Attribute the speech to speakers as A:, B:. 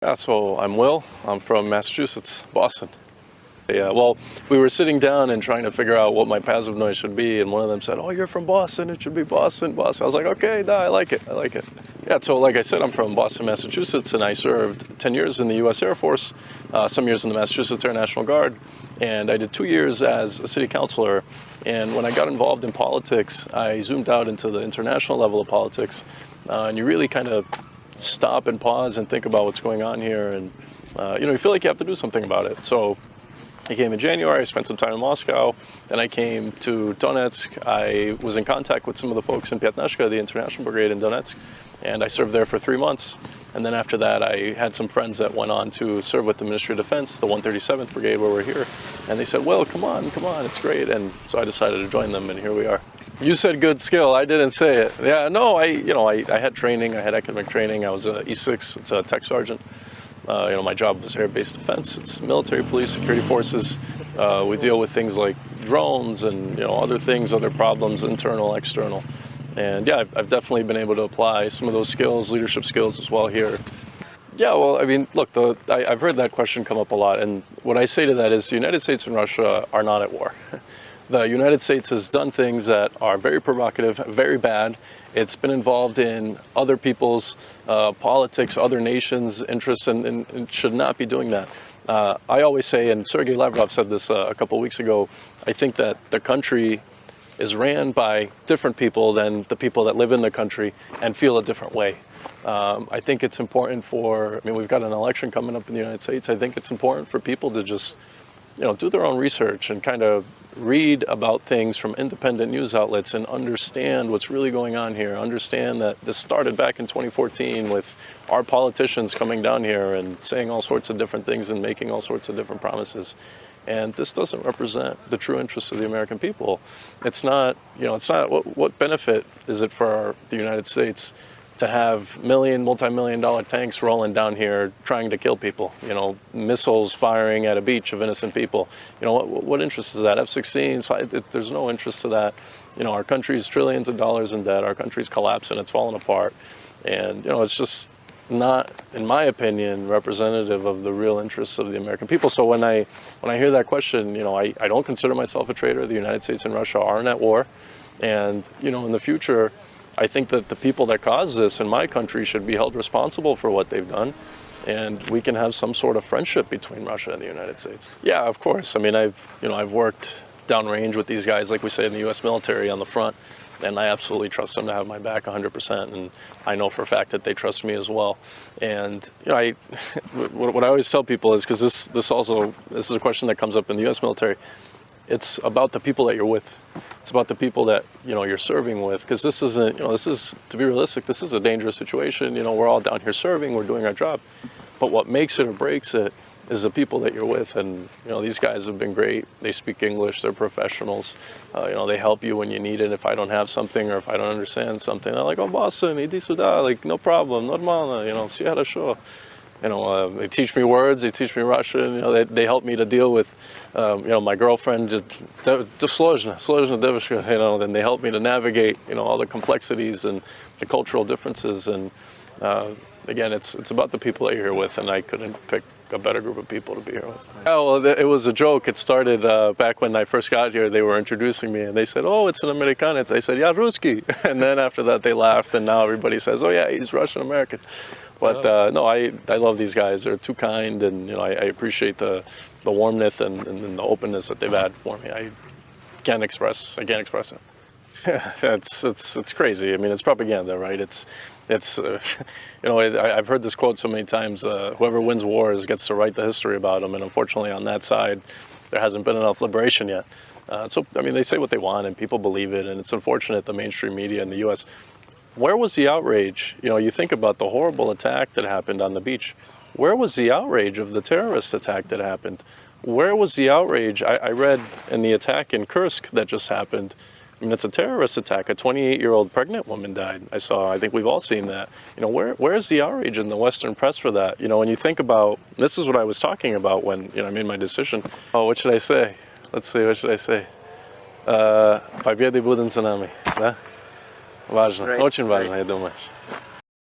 A: Yeah, so I'm Will. I'm from Massachusetts, Boston. Yeah, well, we were sitting down and trying to figure out what my passive noise should be, and one of them said, "Oh, you're from Boston. It should be Boston, Boston." I was like, "Okay, no, I like it. I like it." Yeah, so like I said, I'm from Boston, Massachusetts, and I served 10 years in the U.S. Air Force, some years in the Massachusetts Air National Guard, and I did 2 years as a city councilor. And when I got involved in politics, I zoomed out into the international level of politics, and you really kind of stop and pause and think about what's going on here, and you feel like you have to do something about it. So I came in January, I spent some time in Moscow, then I came to Donetsk. I was in contact with some of the folks in Pyatnashka, the International Brigade in Donetsk, and I served there for 3 months. And then after that, I had some friends that went on to serve with the Ministry of Defense, the 137th Brigade, where we're here. And they said, "Well, come on, it's great." And so I decided to join them, and here we are. You said good skill. I didn't say it. Yeah, no, I had training. I had academic training. I was an E6. It's a tech sergeant. My job was air-based defense. It's military, police, security forces. We deal with things like drones and other things, other problems, internal, external. And yeah, I've definitely been able to apply some of those skills, leadership skills as well here. Yeah, well, I mean, look, I've heard that question come up a lot, and what I say to that is the United States and Russia are not at war. The United States has done things that are very provocative, very bad. It's been involved in other people's politics, other nations' interests, and should not be doing that. I always say, and Sergei Lavrov said this a couple of weeks ago, I think that the country is ran by different people than the people that live in the country and feel a different way. I think it's important we've got an election coming up in the United States. I think it's important for people to just do their own research and kind of read about things from independent news outlets and understand what's really going on here. Understand that this started back in 2014 with our politicians coming down here and saying all sorts of different things and making all sorts of different promises. And this doesn't represent the true interests of the American people. It's not, what benefit is it for the United States to have multi-million-dollar tanks rolling down here trying to kill people, missiles firing at a beach of innocent people. What interest is that? F-16s, there's no interest to that. Our country's trillions of dollars in debt, our country's collapsing, it's falling apart. And, it's just not, in my opinion, representative of the real interests of the American people. So when I hear that question, I don't consider myself a traitor. The United States and Russia aren't at war. And, in the future, I think that the people that caused this in my country should be held responsible for what they've done, and we can have some sort of friendship between Russia and the United States. Yeah, of course. I mean, I've worked downrange with these guys, like we say in the U.S. military, on the front, and I absolutely trust them to have my back 100%, and I know for a fact that they trust me as well. And what I always tell people is, because this is a question that comes up in the U.S. military. It's about the people that you're with. It's about the people that you're serving with, because this isn't, to be realistic, this is a dangerous situation. We're all down here serving, we're doing our job, but what makes it or breaks it is the people that you're with. And these guys have been great. They speak English, they're professionals. They help you when you need it. If I don't have something or if I don't understand something, they're like, "Oh, Boston, iди сюда," like, no problem, нормально, все хорошо. They teach me words, they teach me Russian, they help me to deal with, my girlfriend, сложно девушка, then they help me to navigate, all the complexities and the cultural differences. And again, it's about the people that you're here with, and I couldn't pick a better group of people to be here with. Oh, well, it was a joke. It started back when I first got here. They were introducing me, and they said, "Oh, it's an Americanец." I said, "Yeah, Ruski." And then after that, they laughed, and now everybody says, "Oh, yeah, he's Russian-American." But no, I love these guys. They're too kind, and I appreciate the warmth and the openness that they've had for me. I can't express it. It's crazy. I mean, it's propaganda, right? I've heard this quote so many times. Whoever wins wars gets to write the history about them, and unfortunately, on that side, there hasn't been enough liberation yet. They say what they want, and people believe it, and it's unfortunate the mainstream media in the U.S. Where was the outrage? You think about the horrible attack that happened on the beach. Where was the outrage of the terrorist attack that happened? Where was the outrage? I read in the attack in Kursk that just happened. It's a terrorist attack. A 28-year-old pregnant woman died. I think we've all seen that. Where's the outrage in the Western press for that? When you think about, this is what I was talking about when, I made my decision. Oh, what should I say? Let's see, what should I say? Победы будут за нами, да? Важно, очень важно, я думаю.